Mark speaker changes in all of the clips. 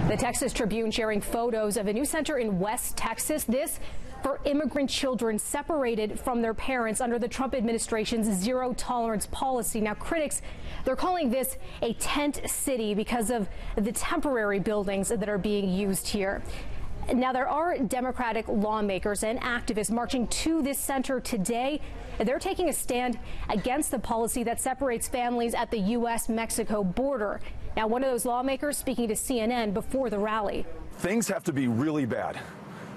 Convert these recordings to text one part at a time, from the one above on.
Speaker 1: The Texas Tribune sharing photos of a new center in West Texas. This for immigrant children separated from their parents under the Trump administration's zero-tolerance policy. Now, critics, they're calling this a tent city because of the temporary buildings that are being used here. Now, there are Democratic lawmakers and activists marching to this center today. They're taking a stand against the policy that separates families at the U.S.-Mexico border. Now, one of those lawmakers speaking to CNN before the rally.
Speaker 2: Things have to be really bad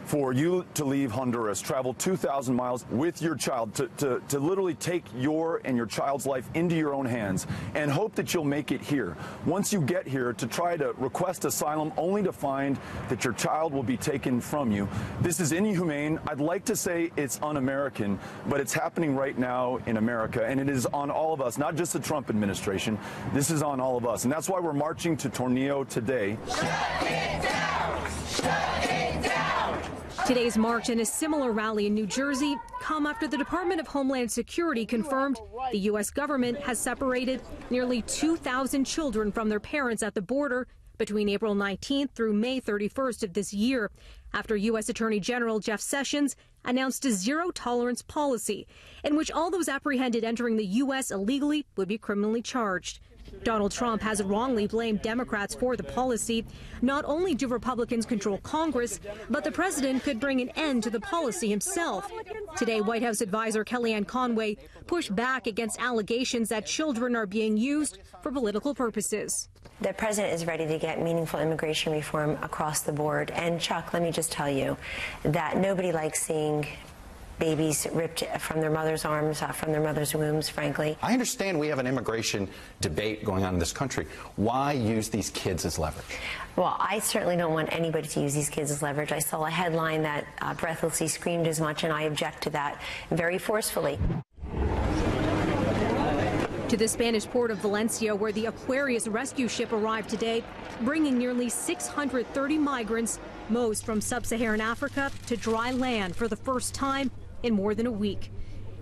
Speaker 2: for you to leave Honduras, travel 2,000 miles with your child, to literally take your and your child's life into your own hands and hope that you'll make it here. Once you get here, to try to request asylum only to find that your child will be taken from you. This is inhumane. I'd like to say it's un-American, but it's happening right now in America, and it is on all of us, not just the Trump administration. This is on all of us, and that's why we're marching to Tornillo today.
Speaker 3: Shut it down! Shut it down!
Speaker 1: Today's march and a similar rally in New Jersey come after the Department of Homeland Security confirmed the U.S. government has separated nearly 2,000 children from their parents at the border between April 19th through May 31st of this year, after U.S. Attorney General Jeff Sessions announced a zero-tolerance policy in which all those apprehended entering the U.S. illegally would be criminally charged. Donald Trump has wrongly blamed Democrats for the policy. Not only do Republicans control Congress, but the president could bring an end to the policy himself. Today, White House advisor Kellyanne Conway pushed back against allegations that children are being used for political purposes.
Speaker 4: The president is ready to get meaningful immigration reform across the board. And Chuck, let me just tell you that nobody likes seeing babies ripped from their mother's arms, from their mother's wombs, frankly.
Speaker 5: I understand we have an immigration debate going on in this country. Why use these kids as leverage?
Speaker 4: Well, I certainly don't want anybody to use these kids as leverage. I saw a headline that breathlessly screamed as much, and I object to that very forcefully.
Speaker 1: To the Spanish port of Valencia, where the Aquarius rescue ship arrived today, bringing nearly 630 migrants, most from sub-Saharan Africa, to dry land for the first time in more than a week.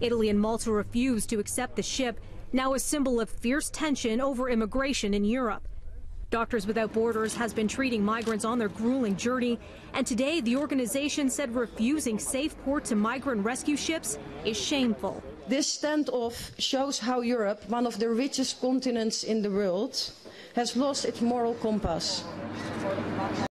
Speaker 1: Italy and Malta refused to accept the ship, now a symbol of fierce tension over immigration in Europe. Doctors Without Borders has been treating migrants on their grueling journey, and today the organization said refusing safe port to migrant rescue ships is shameful.
Speaker 6: This standoff shows how Europe, one of the richest continents in the world, has lost its moral compass.